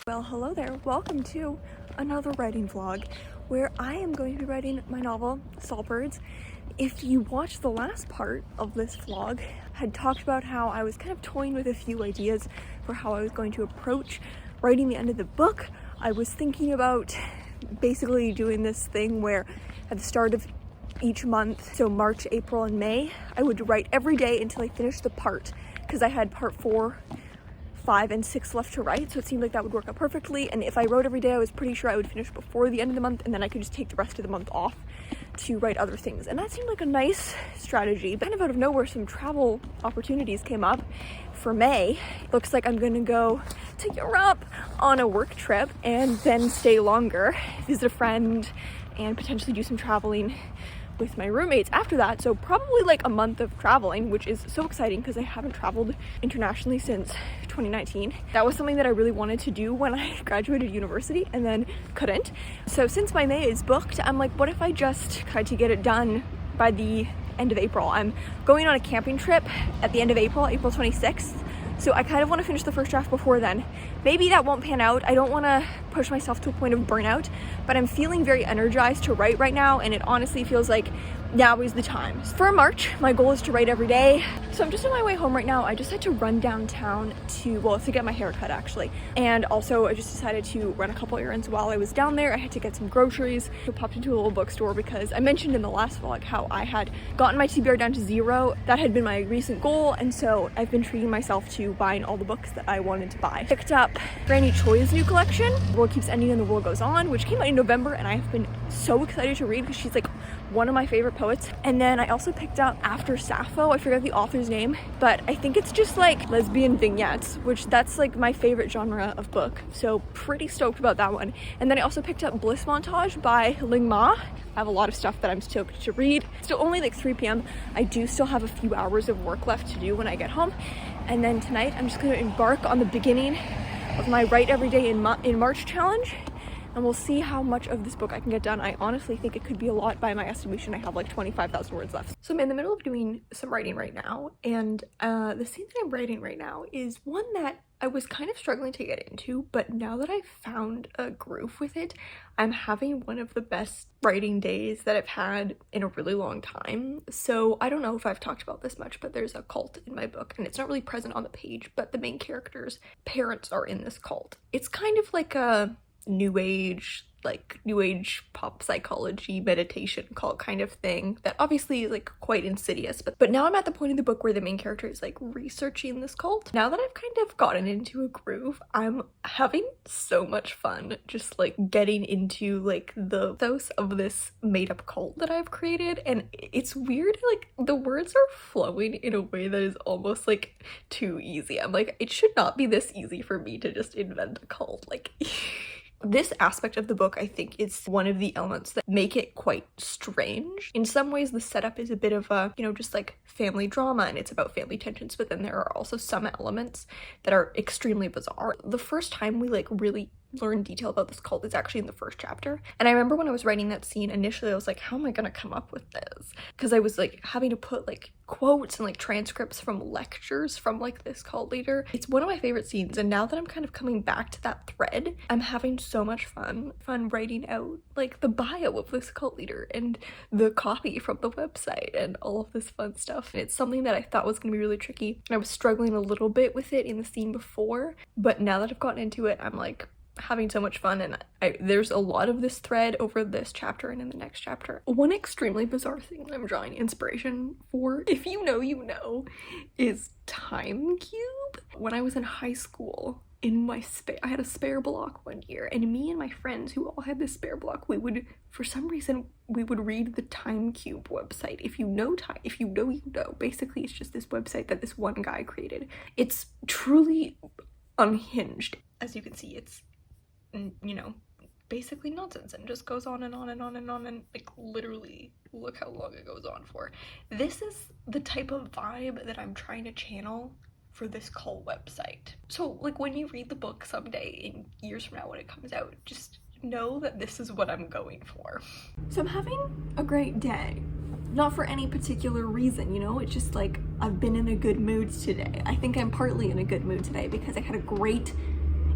Well, hello there. Welcome to another writing vlog where I am going to be writing my novel, Saltbirds. If you watched the last part of this vlog, I had talked about how I was kind of toying with a few ideas for how I was going to approach writing the end of the book. I was thinking about basically doing this thing where at the start of each month, so March, April, and May, I would write every day until I finished the part, because I had part 4, 5, and 6 left to write, so it seemed like that would work out perfectly. And if I wrote every day, I was pretty sure I would finish before the end of the month, and then I could just take the rest of the month off to write other things. And that seemed like a nice strategy. Kind of out of nowhere, some travel opportunities came up for May. It looks like I'm gonna go to Europe on a work trip and then stay longer, visit a friend, and potentially do some traveling with my roommates after that. So probably like a month of traveling, which is so exciting because I haven't traveled internationally since 2019. That was something that I really wanted to do when I graduated university and then couldn't. So since my May is booked, I'm like, what if I just tried to get it done by the end of April? I'm going on a camping trip at the end of April, April 26th. So I kind of want to finish the first draft before then. Maybe that won't pan out. I don't want to push myself to a point of burnout, but I'm feeling very energized to write right now, and it honestly feels like now is the time. For March, my goal is to write every day. So I'm just on my way home right now. I just had to run downtown to get my hair cut actually. And also I just decided to run a couple errands while I was down there. I had to get some groceries. I popped into a little bookstore because I mentioned in the last vlog how I had gotten my TBR down to 0. That had been my recent goal, and so I've been treating myself to buying all the books that I wanted to buy. Picked up Granny Choi's new collection, The World Keeps Ending and the World Goes On, which came out in November, and I have been so excited to read because she's like one of my favorite poets. And then I also picked up After Sappho. I forget the author's name, but I think it's just like lesbian vignettes, which that's like my favorite genre of book. So pretty stoked about that one. And then I also picked up Bliss Montage by Ling Ma. I have a lot of stuff that I'm stoked to read. Still only like 3 p.m. I do still have a few hours of work left to do when I get home. And then tonight I'm just gonna embark on the beginning of my Write Every Day in March challenge. And we'll see how much of this book I can get done. I honestly think it could be a lot. By my estimation, I have like 25,000 words left. So I'm in the middle of doing some writing right now, and the scene that I'm writing right now is one that I was kind of struggling to get into, but now that I've found a groove with it, I'm having one of the best writing days that I've had in a really long time. So I don't know if I've talked about this much, but there's a cult in my book, and it's not really present on the page, but the main character's parents are in this cult. It's kind of like a new age pop psychology meditation cult kind of thing that obviously is like quite insidious, but now I'm at the point in the book where the main character is like researching this cult. Now that I've kind of gotten into a groove, I'm having so much fun just like getting into like the ethos of this made-up cult that I've created. And it's weird, like the words are flowing in a way that is almost like too easy. I'm like, it should not be this easy for me to just invent a cult. Like this aspect of the book, I think, is one of the elements that make it quite strange. In some ways, the setup is a bit of a, just like family drama, and it's about family tensions, but then there are also some elements that are extremely bizarre. The first time we like really learn detail about this cult is actually in the first chapter. And I remember when I was writing that scene, initially I was like, how am I gonna come up with this? Because I was like having to put like quotes and like transcripts from lectures from like this cult leader. It's one of my favorite scenes, and now that I'm kind of coming back to that thread, I'm having so much fun writing out like the bio of this cult leader and the copy from the website and all of this fun stuff. And it's something that I thought was gonna be really tricky, and I was struggling a little bit with it in the scene before, but now that I've gotten into it, I'm like having so much fun. And there's a lot of this thread over this chapter and in the next chapter. One extremely bizarre thing that I'm drawing inspiration for, if you know, you know, is Time Cube. When I was in high school, in my I had a spare block one year, and me and my friends who all had this spare block, we would, for some reason, we would read the Time Cube website. If you know, you know. Basically, it's just this website that this one guy created. It's truly unhinged. As you can see, it's basically nonsense, and just goes on and on and on and on, and like literally look how long it goes on for. This is the type of vibe that I'm trying to channel for this cult website. So like when you read the book someday in years from now when it comes out, just know that this is what I'm going for. So I'm having a great day. Not for any particular reason, it's just like I've been in a good mood today. I think I'm partly in a good mood today because I had a great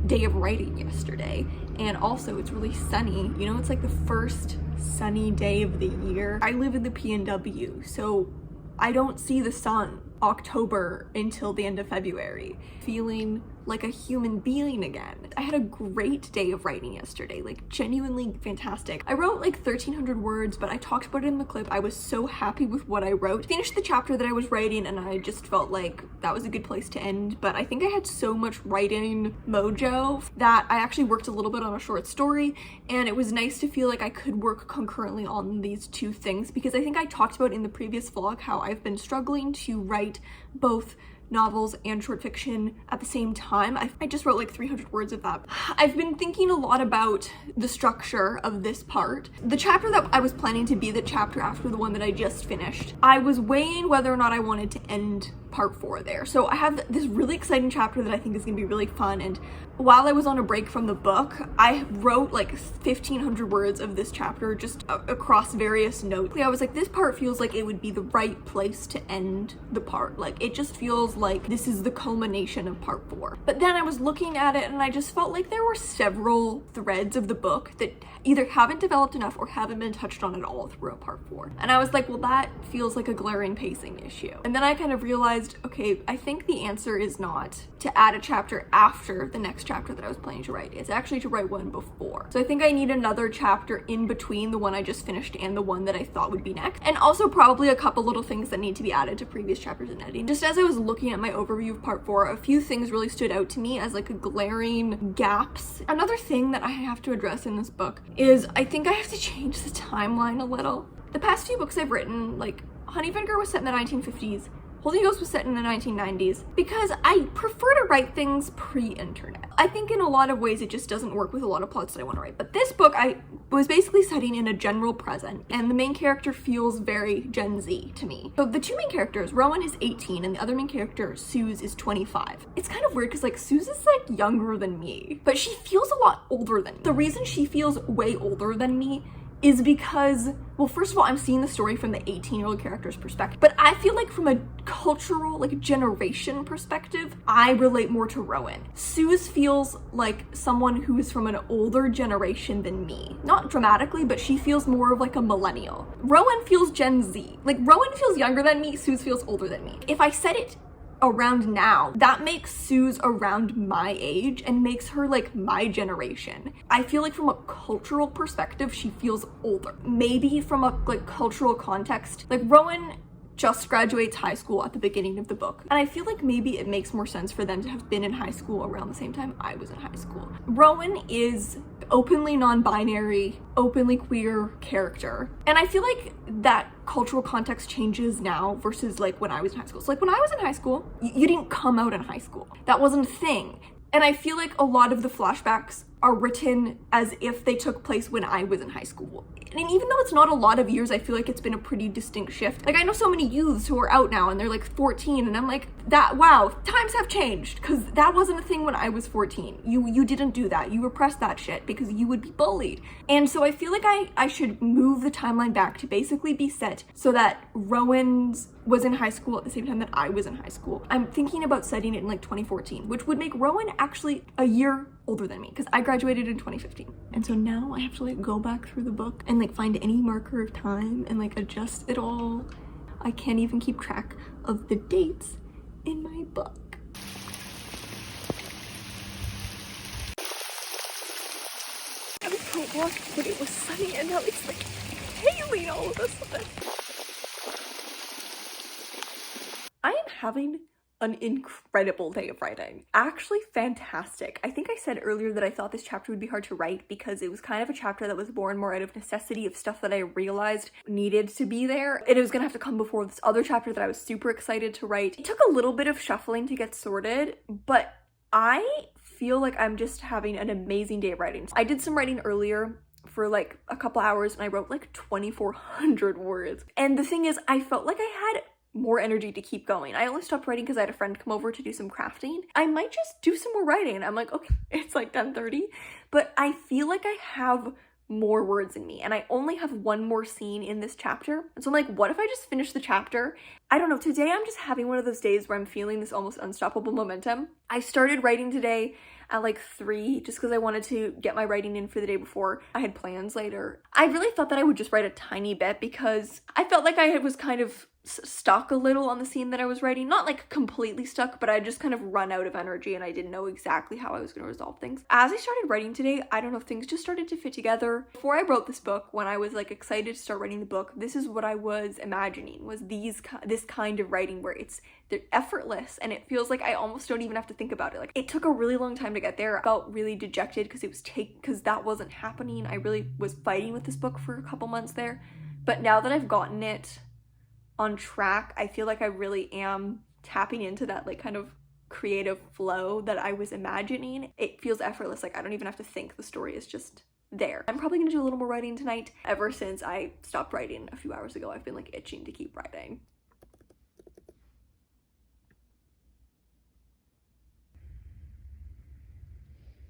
day of writing yesterday, and also it's really sunny. You know, it's like the first sunny day of the year. I live in the PNW, so I don't see the sun October until the end of February. Feeling like a human being again. I had a great day of writing yesterday, like genuinely fantastic. I wrote like 1,300 words, but I talked about it in the clip. I was so happy with what I wrote. Finished the chapter that I was writing and I just felt like that was a good place to end, but I think I had so much writing mojo that I actually worked a little bit on a short story, and it was nice to feel like I could work concurrently on these two things, because I think I talked about in the previous vlog how I've been struggling to write both novels and short fiction at the same time. I just wrote like 300 words of that. I've been thinking a lot about the structure of this part. The chapter that I was planning to be the chapter after the one that I just finished, I was weighing whether or not I wanted to end part 4 there. So I have this really exciting chapter that I think is gonna be really fun, and while I was on a break from the book, I wrote like 1,500 words of this chapter just across various notes. I was like, this part feels like it would be the right place to end the part. Like, it just feels like this is the culmination of part 4. But then I was looking at it and I just felt like there were several threads of the book that either haven't developed enough or haven't been touched on at all throughout part 4. And I was like, well, that feels like a glaring pacing issue. And then I kind of realized, okay, I think the answer is not to add a chapter after the next chapter that I was planning to write. It's actually to write one before. So I think I need another chapter in between the one I just finished and the one that I thought would be next. And also probably a couple little things that need to be added to previous chapters in editing. Just as I was looking at my overview of part 4, a few things really stood out to me as like a glaring gaps. Another thing that I have to address in this book is I think I have to change the timeline a little. The past few books I've written, like Honey Vinegar was set in the 1950s, Holy Ghost was set in the 1990s, because I prefer to write things pre-internet. I think in a lot of ways it just doesn't work with a lot of plots that I want to write. But this book I was basically setting in a general present, and the main character feels very Gen Z to me. So the two main characters, Rowan is 18 and the other main character, Suze, is 25. It's kind of weird because like Suze is like younger than me, but she feels a lot older than me. The reason she feels way older than me is because, well, first of all, I'm seeing the story from the 18-year-old character's perspective, but I feel like from a cultural, like generation perspective, I relate more to Rowan. Suze feels like someone who is from an older generation than me. Not dramatically, but she feels more of like a millennial. Rowan feels Gen Z. Like, Rowan feels younger than me, Suze feels older than me. If I said it around now, that makes Suze around my age and makes her like my generation. I feel like from a cultural perspective, she feels older. Maybe from a like cultural context, like Rowan just graduates high school at the beginning of the book, and I feel like maybe it makes more sense for them to have been in high school around the same time I was in high school. Rowan is openly non-binary, openly queer character, and I feel like that cultural context changes now versus like when I was in high school. So like when I was in high school, you didn't come out in high school. That wasn't a thing. And I feel like a lot of the flashbacks are written as if they took place when I was in high school. And even though it's not a lot of years, I feel like it's been a pretty distinct shift. Like, I know so many youths who are out now and they're like 14, and I'm like, that, wow, times have changed, because that wasn't a thing when I was 14. You didn't do that. You repressed that shit because you would be bullied. And so I feel like I should move the timeline back to basically be set so that Rowan's was in high school at the same time that I was in high school. I'm thinking about setting it in like 2014, which would make Rowan actually a year older than me, because I graduated in 2015. And so now I have to like go back through the book and like find any marker of time and like adjust it all. I can't even keep track of the dates in my book. I was so lost, but it was sunny and now it's like hailing all of a sudden. I am having an incredible day of writing. Actually fantastic. I think I said earlier that I thought this chapter would be hard to write because it was kind of a chapter that was born more out of necessity of stuff that I realized needed to be there. And it was gonna have to come before this other chapter that I was super excited to write. It took a little bit of shuffling to get sorted, but I feel like I'm just having an amazing day of writing. I did some writing earlier for like a couple hours and I wrote like 2,400 words. And the thing is, I felt like I had more energy to keep going. I only stopped writing because I had a friend come over to do some crafting. I might just do some more writing. I'm like, okay, it's like 10:30, but I feel like I have more words in me, and I only have one more scene in this chapter. And so I'm like, what if I just finish the chapter? I don't know, today I'm just having one of those days where I'm feeling this almost unstoppable momentum. I started writing today at like 3 just because I wanted to get my writing in for the day before I had plans later. I really thought that I would just write a tiny bit because I felt like I was kind of stuck a little on the scene that I was writing. Not like completely stuck, but I just kind of run out of energy and I didn't know exactly how I was going to resolve things. As I started writing today, I don't know, things just started to fit together. Before I wrote this book, when I was like excited to start writing the book, this is what I was imagining, was this kind of writing where they're effortless and it feels like I almost don't even have to think about it. Like, it took a really long time to get there. I felt really dejected because that wasn't happening. I really was fighting with this book for a couple months there. But now that I've gotten it on track, I feel like I really am tapping into that like kind of creative flow that I was imagining. It feels effortless. Like, I don't even have to think. The story is just there. I'm probably gonna do a little more writing tonight. Ever since I stopped writing a few hours ago, I've been like itching to keep writing.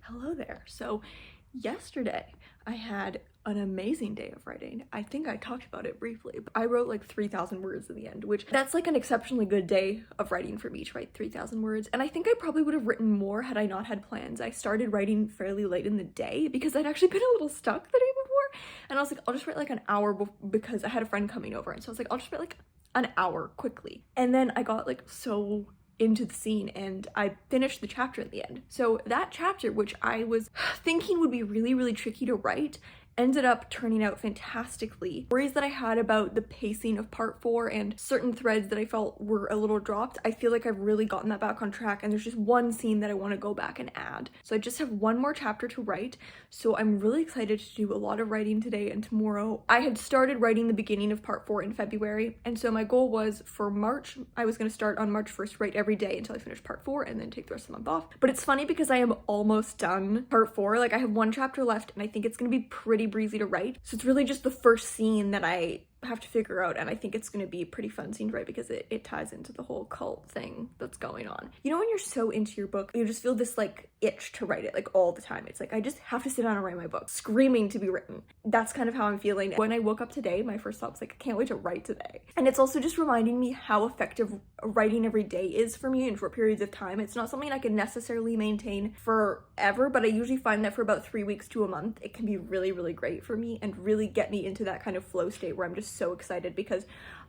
Hello there. So yesterday I had an amazing day of writing. I think I talked about it briefly, but I wrote like 3,000 words in the end, which that's like an exceptionally good day of writing for me to write 3,000 words. And I think I probably would have written more had I not had plans. I started writing fairly late in the day because I'd actually been a little stuck the day before. And I was like, I'll just write like an hour because I had a friend coming over. And so I was like, I'll just write like an hour quickly. And then I got like so into the scene and I finished the chapter at the end. So that chapter, which I was thinking would be really, really tricky to write, ended up turning out fantastically. Worries that I had about the pacing of part 4 and certain threads that I felt were a little dropped, I feel like I've really gotten that back on track, and there's just one scene that I want to go back and add. So I just have one more chapter to write, so I'm really excited to do a lot of writing today and tomorrow. I had started writing the beginning of part 4 in February, and so my goal was for March, I was going to start on March 1st, write every day until I finished part 4 and then take the rest of the month off. But it's funny because I am almost done part 4. Like, I have one chapter left and I think it's going to be pretty breezy to write. So it's really just the first scene that I have to figure out, and I think it's going to be a pretty fun scene to write because it ties into the whole cult thing that's going on. You know, when you're so into your book, you just feel this like itch to write it like all the time. It's like, I just have to sit down and write my book, screaming to be written. That's kind of how I'm feeling. When I woke up today, my first thought was like, I can't wait to write today. And it's also just reminding me how effective writing every day is for me in short periods of time. It's not something I can necessarily maintain forever, but I usually find that for about 3 weeks to a month, it can be really, really great for me and really get me into that kind of flow state where I'm just so excited, because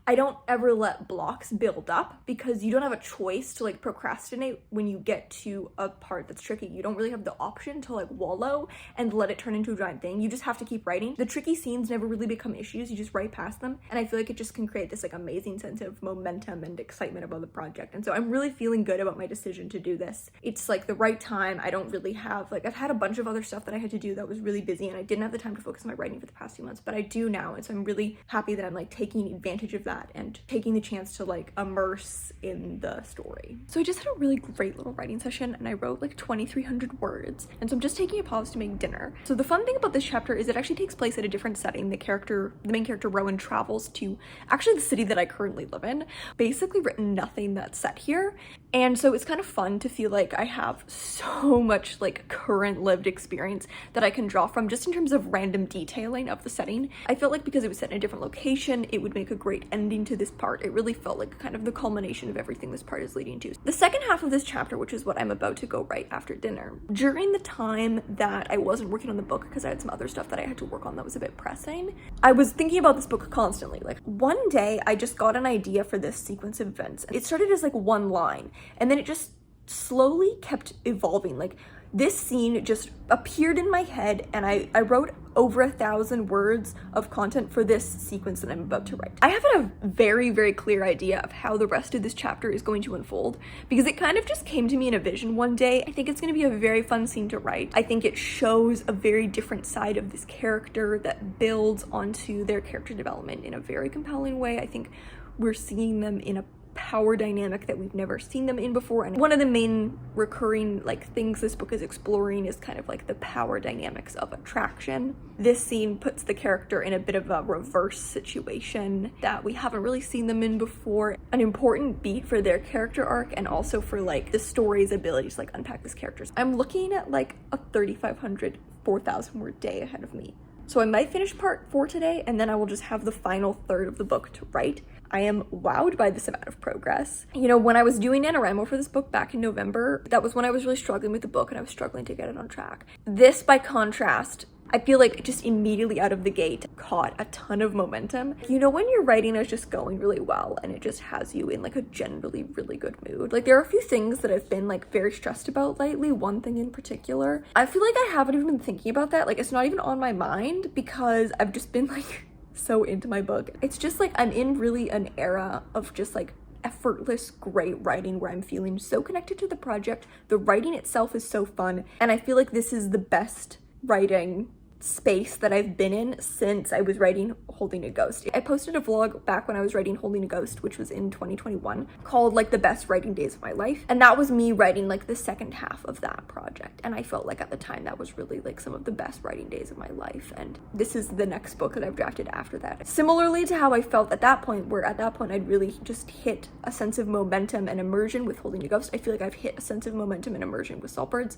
I don't ever let blocks build up, because you don't have a choice to like procrastinate when you get to a part that's tricky. You don't really have the option to like wallow and let it turn into a giant thing. You just have to keep writing. The tricky scenes never really become issues. You just write past them. And I feel like it just can create this like amazing sense of momentum and excitement about the project. And so I'm really feeling good about my decision to do this. It's like the right time. I don't really have like, I've had a bunch of other stuff that I had to do that was really busy and I didn't have the time to focus on my writing for the past few months, but I do now. And so I'm really happy that I'm like taking advantage of that and taking the chance to like immerse in the story. So I just had a really great little writing session and I wrote like 2,300 words. And so I'm just taking a pause to make dinner. So the fun thing about this chapter is it actually takes place at a different setting. The main character Rowan travels to actually the city that I currently live in. Basically written nothing that's set here. And so it's kind of fun to feel like I have so much like current lived experience that I can draw from just in terms of random detailing of the setting. I felt like because it was set in a different location, it would make a great ending to this part. It really felt like kind of the culmination of everything this part is leading to. The second half of this chapter, which is what I'm about to go write after dinner, during the time that I wasn't working on the book because I had some other stuff that I had to work on that was a bit pressing, I was thinking about this book constantly. Like one day I just got an idea for this sequence of events. It started as like one line and then it just slowly kept evolving. Like this scene just appeared in my head and I wrote over 1,000 words of content for this sequence that I'm about to write. I have a very, very clear idea of how the rest of this chapter is going to unfold because it kind of just came to me in a vision one day. I think it's going to be a very fun scene to write. I think it shows a very different side of this character that builds onto their character development in a very compelling way. I think we're seeing them in a power dynamic that we've never seen them in before, and one of the main recurring like things this book is exploring is kind of like the power dynamics of attraction. This scene puts the character in a bit of a reverse situation that we haven't really seen them in before, an important beat for their character arc and also for like the story's ability to like unpack these characters. I'm looking at like a 3,500 4,000 word day ahead of me. So I might finish part 4 today, and then I will just have the final third of the book to write. I am wowed by this amount of progress. You know, when I was doing NaNoWriMo for this book back in November, that was when I was really struggling with the book and I was struggling to get it on track. This, by contrast, I feel like just immediately out of the gate caught a ton of momentum. You know, when your writing is just going really well and it just has you in like a generally really good mood. Like, there are a few things that I've been like very stressed about lately. One thing in particular, I feel like I haven't even been thinking about that. Like, it's not even on my mind because I've just been like so into my book. It's just like I'm in really an era of just like effortless great writing where I'm feeling so connected to the project. The writing itself is so fun, and I feel like this is the best writing space that I've been in since I was writing Holding a Ghost. I posted a vlog back when I was writing Holding a Ghost, which was in 2021, called like the best writing days of my life, and that was me writing like the second half of that project, and I felt like at the time that was really like some of the best writing days of my life, and this is the next book that I've drafted after that. Similarly to how I felt at that point, where at that point I'd really just hit a sense of momentum and immersion with Holding a Ghost, I feel like I've hit a sense of momentum and immersion with Saltbirds.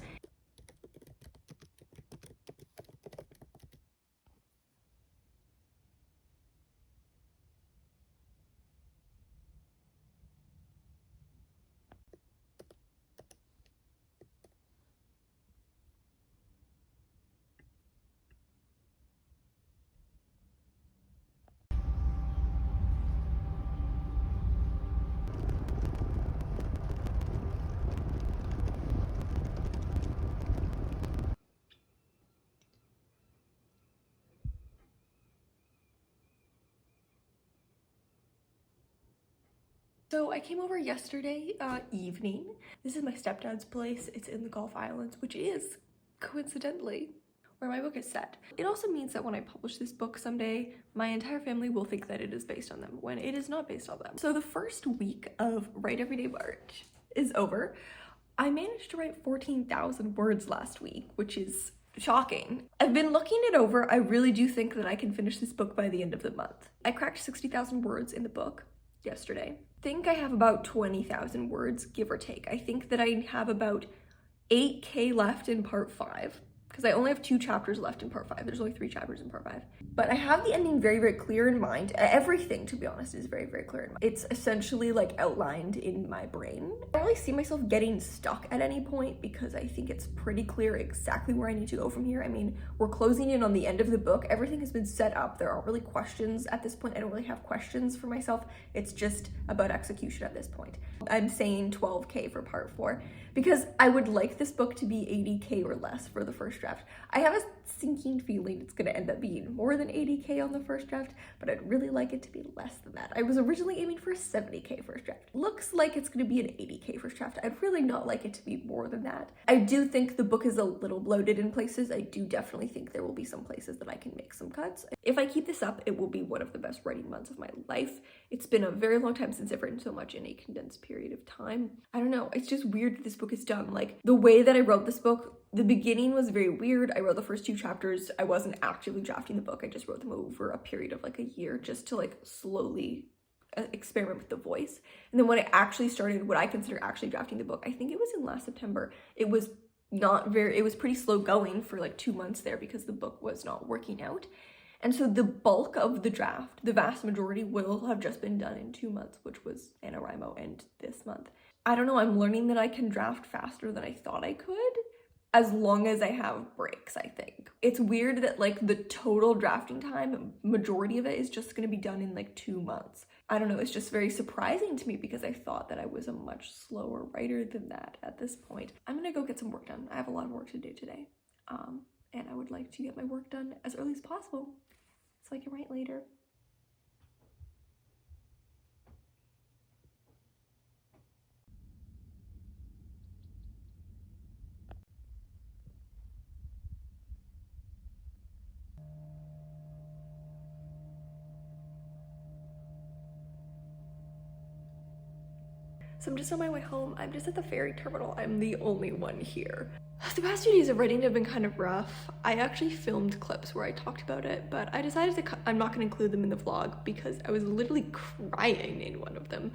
So I came over yesterday evening. This is my stepdad's place. It's in the Gulf Islands, which is, coincidentally, where my book is set. It also means that when I publish this book someday, my entire family will think that it is based on them, when it is not based on them. So the first week of Write Everyday March is over. I managed to write 14,000 words last week, which is shocking. I've been looking it over. I really do think that I can finish this book by the end of the month. I cracked 60,000 words in the book yesterday. I think I have about 20,000 words, give or take. I think that I have about 8K left in part 5, because I only have 2 chapters left in part 5. There's only 3 chapters in part 5. But I have the ending very, very clear in mind. Everything, to be honest, is very, very clear in mind. It's essentially like outlined in my brain. I don't really see myself getting stuck at any point because I think it's pretty clear exactly where I need to go from here. I mean, we're closing in on the end of the book. Everything has been set up. There aren't really questions at this point. I don't really have questions for myself. It's just about execution at this point. I'm saying 12K for part 4 because I would like this book to be 80K or less for the first draft. I have a sinking feeling it's going to end up being more than 80K on the first draft, but I'd really like it to be less than that. I was originally aiming for a 70K first draft. Looks like it's going to be an 80K first draft. I'd really not like it to be more than that. I do think the book is a little bloated in places. I do definitely think there will be some places that I can make some cuts. If I keep this up, it will be one of the best writing months of my life. It's been a very long time since I've written so much in a condensed period of time. I don't know. It's just weird that this book is done. Like, the way that I wrote this book, the beginning was very weird. I wrote the first 2 chapters. I wasn't actively drafting the book. I just wrote them over a period of like a year just to like slowly experiment with the voice. And then when I actually started what I consider actually drafting the book, I think it was in last September. It was pretty slow going for like 2 months there because the book was not working out. And so the bulk of the draft, the vast majority, will have just been done in 2 months, which was NaNoWriMo and this month. I don't know, I'm learning that I can draft faster than I thought I could, as long as I have breaks, I think. It's weird that like the total drafting time, majority of it is just gonna be done in like 2 months. I don't know, it's just very surprising to me because I thought that I was a much slower writer than that at this point. I'm gonna go get some work done. I have a lot of work to do today. And I would like to get my work done as early as possible so I can write later. So I'm just on my way home. I'm just at the ferry terminal. I'm the only one here. The past 2 days of writing have been kind of rough. I actually filmed clips where I talked about it, but I decided I'm not gonna include them in the vlog because I was literally crying in one of them.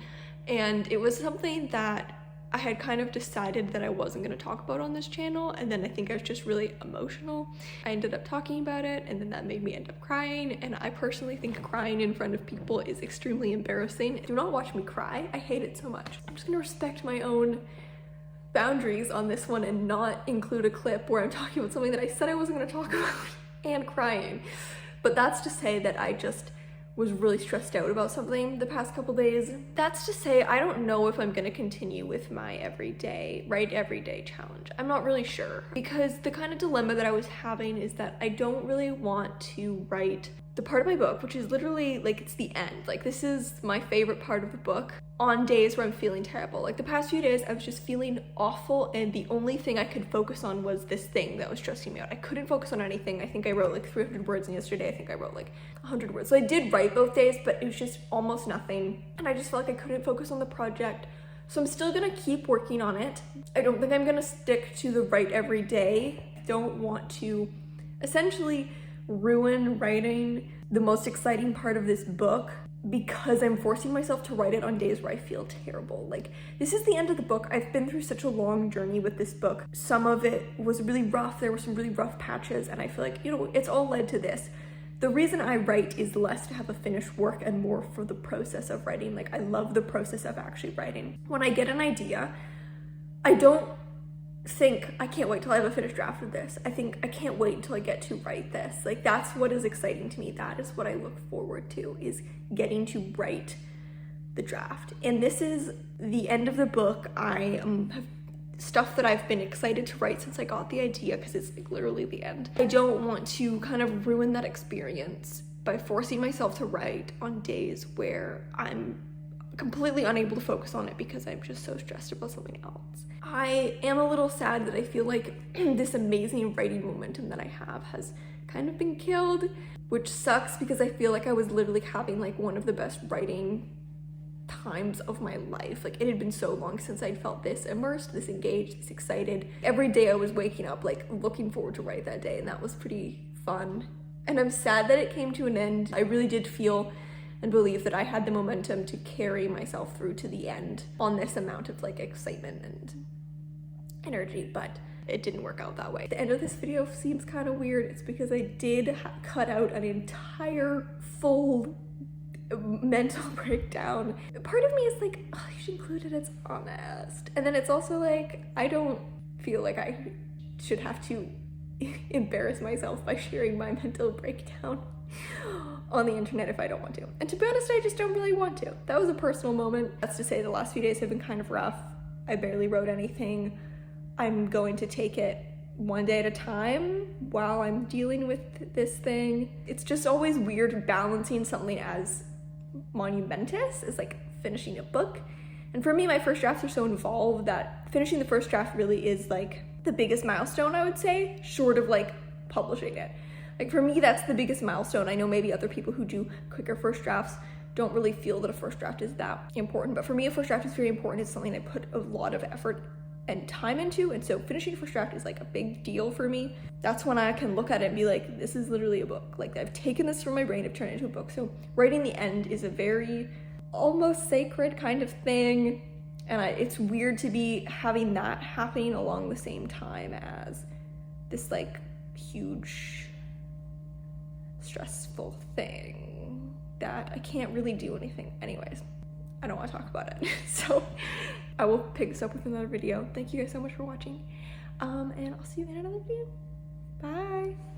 And it was something that I had kind of decided that I wasn't going to talk about on this channel, and then I think I was just really emotional. I ended up talking about it, and then that made me end up crying, and I personally think crying in front of people is extremely embarrassing. Do not watch me cry. I hate it so much. I'm just going to respect my own boundaries on this one and not include a clip where I'm talking about something that I said I wasn't going to talk about and crying. But that's to say that I just was really stressed out about something the past couple days. That's to say I don't know if I'm gonna continue with my write everyday challenge. I'm not really sure, because the kind of dilemma that I was having is that I don't really want to write the part of my book, which is literally like, it's the end. Like, this is my favorite part of the book, on days where I'm feeling terrible. Like the past few days I was just feeling awful, and the only thing I could focus on was this thing that was stressing me out. I couldn't focus on anything. I think I wrote like 300 words, and yesterday I think I wrote like 100 words. So I did write both days, but it was just almost nothing, and I just felt like I couldn't focus on the project. So I'm still gonna keep working on it. I don't think I'm gonna stick to the write every day. I don't want to essentially ruin writing the most exciting part of this book because I'm forcing myself to write it on days where I feel terrible. Like, this is the end of the book. I've been through such a long journey with this book. Some of it was really rough. There were some really rough patches, and I feel like, you know, it's all led to this. The reason I write is less to have a finished work and more for the process of writing. Like, I love the process of actually writing. When I get an idea, I don't think I can't wait till I have a finished draft of this. I think I can't wait until I get to write this. Like, that's what is exciting to me. That is what I look forward to, is getting to write the draft. And this is the end of the book. I have stuff that I've been excited to write since I got the idea, because it's like literally the end. I don't want to kind of ruin that experience by forcing myself to write on days where I'm completely unable to focus on it because I'm just so stressed about something else. I am a little sad that I feel like this amazing writing momentum that I have has kind of been killed, which sucks because I feel like I was literally having like one of the best writing times of my life. Like, it had been so long since I'd felt this immersed, this engaged, this excited. Every day I was waking up like looking forward to write that day, and that was pretty fun. And I'm sad that it came to an end. I really did feel and believe that I had the momentum to carry myself through to the end on this amount of like excitement and energy, but it didn't work out that way. The end of this video seems kind of weird. It's because I did cut out an entire full mental breakdown. Part of me is like, oh, you should include it, it's honest. And then it's also like, I don't feel like I should have to embarrass myself by sharing my mental breakdown on the internet if I don't want to. And to be honest, I just don't really want to. That was a personal moment. That's to say the last few days have been kind of rough. I barely wrote anything. I'm going to take it one day at a time while I'm dealing with this thing. It's just always weird balancing something as monumentous as like finishing a book. And for me, my first drafts are so involved that finishing the first draft really is like the biggest milestone, I would say, short of like publishing it. Like, for me, that's the biggest milestone. I know maybe other people who do quicker first drafts don't really feel that a first draft is that important, but for me, a first draft is very important. It's something I put a lot of effort and time into, and so finishing a first draft is like a big deal for me. That's when I can look at it and be like, this is literally a book. Like, I've taken this from my brain, I've turned it into a book. So writing the end is a very almost sacred kind of thing, and it's weird to be having that happening along the same time as this like huge stressful thing that I can't really do anything. Anyways, I don't want to talk about it. So I will pick this up with another video. Thank you guys so much for watching. And I'll see you in another video. Bye.